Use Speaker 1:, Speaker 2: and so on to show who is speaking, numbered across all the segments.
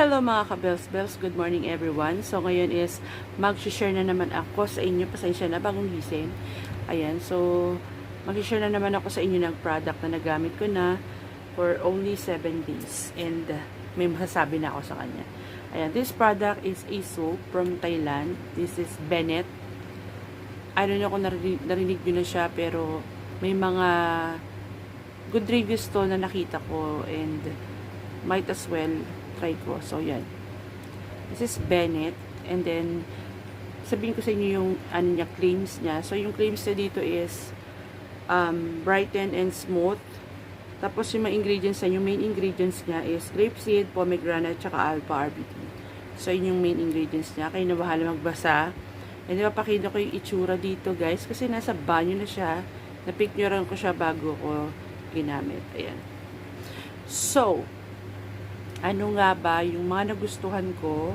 Speaker 1: Hello mga ka-Bells, good morning everyone. So ngayon is mag-share na naman ako sa inyo, pasensya na bagong gising. Ayan, so mag-share na naman ako sa inyo ng product na nagamit ko na for only 7 days and may masasabi na ako sa kanya. Ayan, this product is a soap from Thailand. This is Bennett. I don't know kung narinig nyo na siya, pero may mga good reviews to na nakita ko and might as well try ko. So, yan. This is Bennett. And then, sabihin ko sa inyo yung claims niya. So, yung claims niya dito is brighten and smooth. Tapos, yung mga ingredients niya, yung main ingredients niya is grapeseed, pomegranate, tsaka alpha RBT. So, yun yung main ingredients niya. Kayo na bahala magbasa. And ipapakita ko yung itsura dito, guys. Kasi nasa banyo na siya. Napicturean ko siya bago ko ginamit. Ayan. So, ano nga ba yung mga nagustuhan ko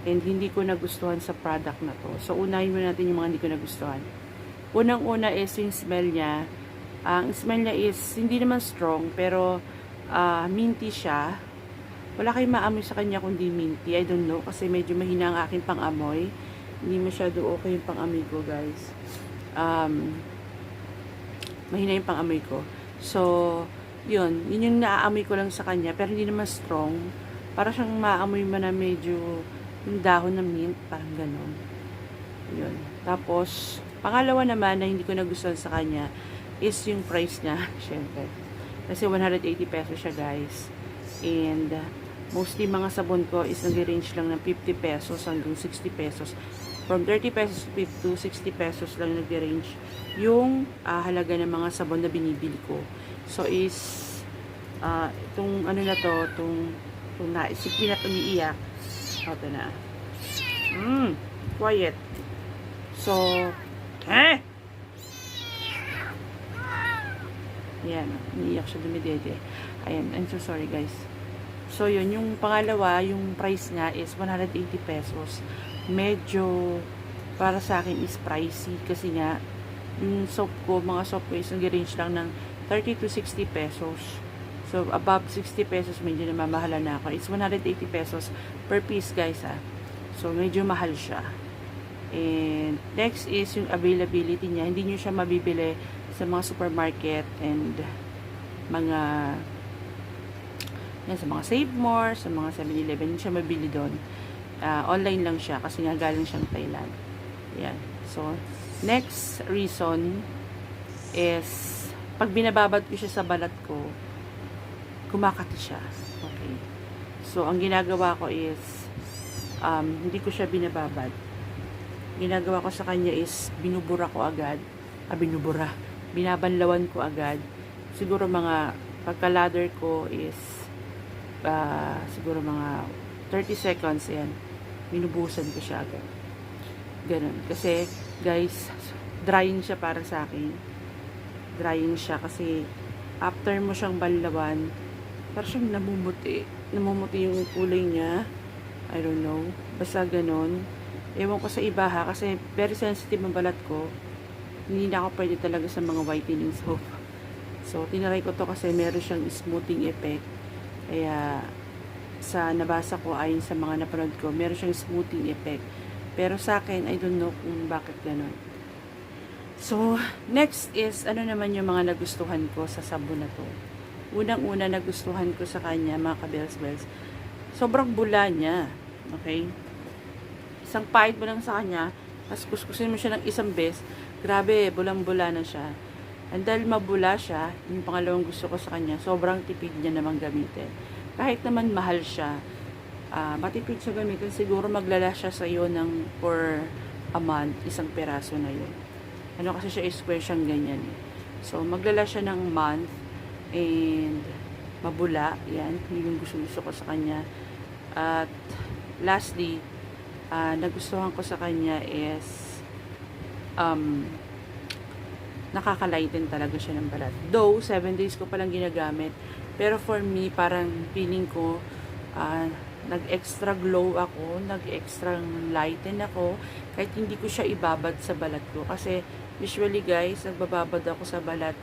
Speaker 1: and hindi ko nagustuhan sa product na to. So, unahin mo natin yung mga hindi ko nagustuhan. Unang-una is yung smell niya. Ang smell niya is hindi naman strong, pero minty siya. Wala kayong maamoy sa kanya kundi minty. I don't know, kasi medyo mahina ang aking pang-amoy. Hindi masyado okay yung pang-amoy ko, guys. Mahina yung pang-amoy ko. So, yun yung naaamoy ko lang sa kanya, pero hindi naman strong. Para siyang maamoy mo na medyo yung dahon ng mint, parang ganon. Yun. Tapos, pangalawa naman na hindi ko nagustuhan sa kanya is yung price niya, syempre. Kasi 180 pesos siya, guys. And, mostly mga sabon ko is nag-range lang ng 50 pesos hanggang 60 pesos. From 30 pesos to 60 pesos lang nag-range yung halaga ng mga sabon na binibili ko. So is itong ano na to, itong naisipin na umiiyak. Ito na. Quiet. So, Ayan, umiiyak siya, dumidede. Ayan, I'm so sorry, guys. So, yun, yung pangalawa, yung price nga is 180 pesos. Medyo, para sa akin is pricey kasi nga, yung soap ko, mga soap ko is nag-range lang ng 30 to 60 pesos. So, above 60 pesos, medyo namamahala na ako. It's 180 pesos per piece, guys, ha. So, medyo mahal siya. And, next is yung availability niya. Hindi nyo siya mabibili sa mga supermarket and mga sa mga Save More, sa mga 7-Eleven. Hindi siya mabili doon. Online lang siya kasi nga galing siyang Thailand. Yan. So, next reason is pag binababad ko siya sa balat ko, kumakati siya. Okay. So, ang ginagawa ko is, hindi ko siya binababad. Ginagawa ko sa kanya is, binubura ko agad. Binabanlawan ko agad. Siguro mga, pagka-lather ko is, siguro mga 30 seconds, yan. Binubusan ko siya agad. Ganun. Kasi, guys, drying siya para sa akin. Drying siya kasi after mo siyang banlawan, parang siyang namumuti yung kulay niya. I don't know, basta ganon. Ewan ko sa iba, ha, kasi very sensitive ang balat ko. Hindi na ako pwede talaga sa mga whitening soap. So, tinaray ko to kasi meron siyang smoothing effect. Kaya sa nabasa ko, ayon sa mga napanood ko, meron siyang smoothing effect. Pero sa akin, I don't know kung bakit ganon. So, next is, ano naman yung mga nagustuhan ko sa sabon na to. Unang-una nagustuhan ko sa kanya, mga ka-bells, sobrang bula niya. Okay? Isang pahit mo lang sa kanya, tapos kuskusin mo siya ng isang beses, grabe, bulang-bula na siya. And dahil mabula siya, yung pangalawang gusto ko sa kanya, sobrang tipid niya naman gamitin. Kahit naman mahal siya, matipid siya gamitin, siguro maglala siya sa iyo ng for a month, isang peraso na yun. Ano kasi siya square siyang ganyan. So, maglala siya ng month and mabula. Yan, yung gusto ko sa kanya. At lastly, nagustuhan ko sa kanya is nakaka-lighten talaga siya ng balat. Though, 7 days ko palang ginagamit. Pero for me, parang feeling ko nag-extra glow ako, nag-extra lighten ako, kahit hindi ko siya ibabad sa balat ko. Kasi, usually guys, nagbababad ako sa balat.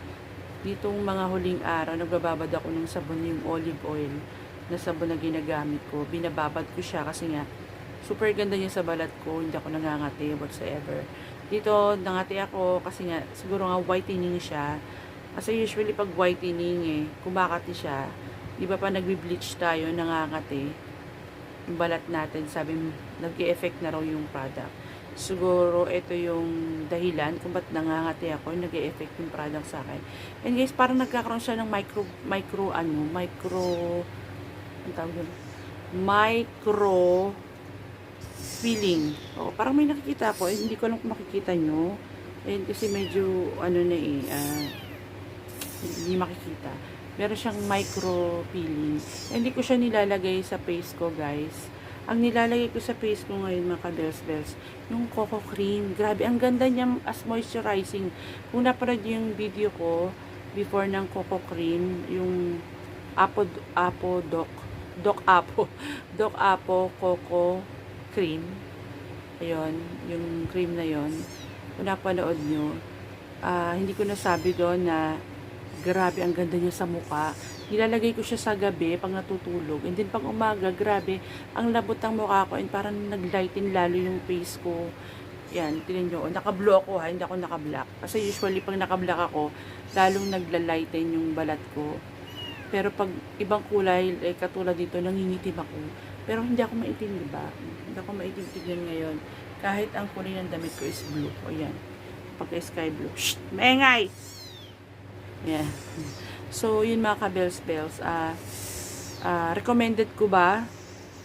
Speaker 1: Ditong mga huling araw, nagbababad ako ng sabon yung olive oil. na sabon na ginagamit ko. Binababad ko siya kasi nga super ganda niya sa balat ko, hindi ako nangangati whatsoever. Dito nangati ako kasi nga siguro nga whitening siya. Kasi usually pag whitening kumakati siya. Di ba pa nagbi-bleach tayo, nangangati yung balat natin, sabi nag-e-effect na raw yung product. Siguro ito yung dahilan kung ba't nangangati ako, nag-e-effect yung product sa akin. And guys, parang nagkakaroon siya ng micro ang tawag yun? Micro feeling. O, parang may nakikita ako, hindi ko lang kung makikita nyo. And kasi medyo hindi makikita. Meron siyang micro feeling. Hindi ko siya nilalagay sa face ko, guys. Ang nilalagay ko sa face ko ngayon, mga ka-bells, yung coco cream. Grabe, ang ganda niya as moisturizing. Kung napanood yung video ko, before ng coco cream, yung Doc Apo Coco Cream. Ayun, yung cream na yon. Kung napanood nyo, hindi ko nasabi doon na grabe, ang ganda niya sa mukha. Nilalagay ko siya sa gabi pag natutulog. And then pag umaga, grabe, ang labot ng mukha ko and parang naglighten lalo yung face ko. Yan, tingnan nyo. Naka-blue ako ha, hindi ako naka-black. Kasi usually pag naka-black ako, lalong naglalighten yung balat ko. Pero pag ibang kulay, katulad dito, nangingitim ako. Pero hindi ako maitim, diba? Hindi ako maitim tignan ngayon. Kahit ang kulay ng damit ko is blue. O yan. Pag sky blue. Shh! Maingay! Yeah. So, yun mga ka-bells. Recommended ko ba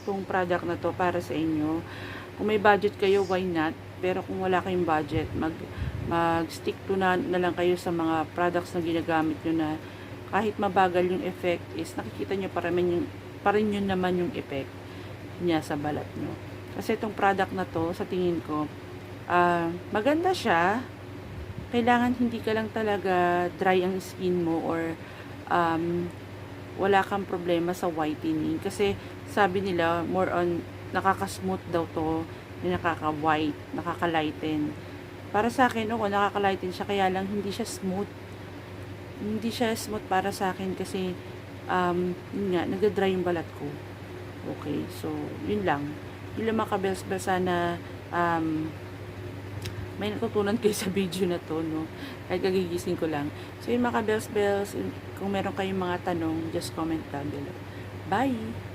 Speaker 1: itong product na to para sa inyo? Kung may budget kayo, why not? Pero kung wala kayong budget, mag-stick to na lang kayo sa mga products na ginagamit nyo na kahit mabagal yung effect is nakikita nyo pa rin yun naman yung effect niya sa balat nyo. Kasi itong product na to, sa tingin ko, maganda siya. Kailangan hindi ka lang talaga dry ang skin mo or wala kang problema sa whitening. Kasi sabi nila, more on nakaka-smooth daw to, nakaka-white, nakaka-lighten. Para sa akin, nakaka-lighten siya, kaya lang hindi siya smooth. Hindi siya smooth para sa akin kasi yun nga, nagda-dry yung balat ko. Okay, so yun lang. Yun lang mga ka-bells, sana may natutunan kayo sa video na to, no? Kahit kagigising ko lang. So, yung mga ka-bells, kung meron kayong mga tanong, just comment down below. Bye!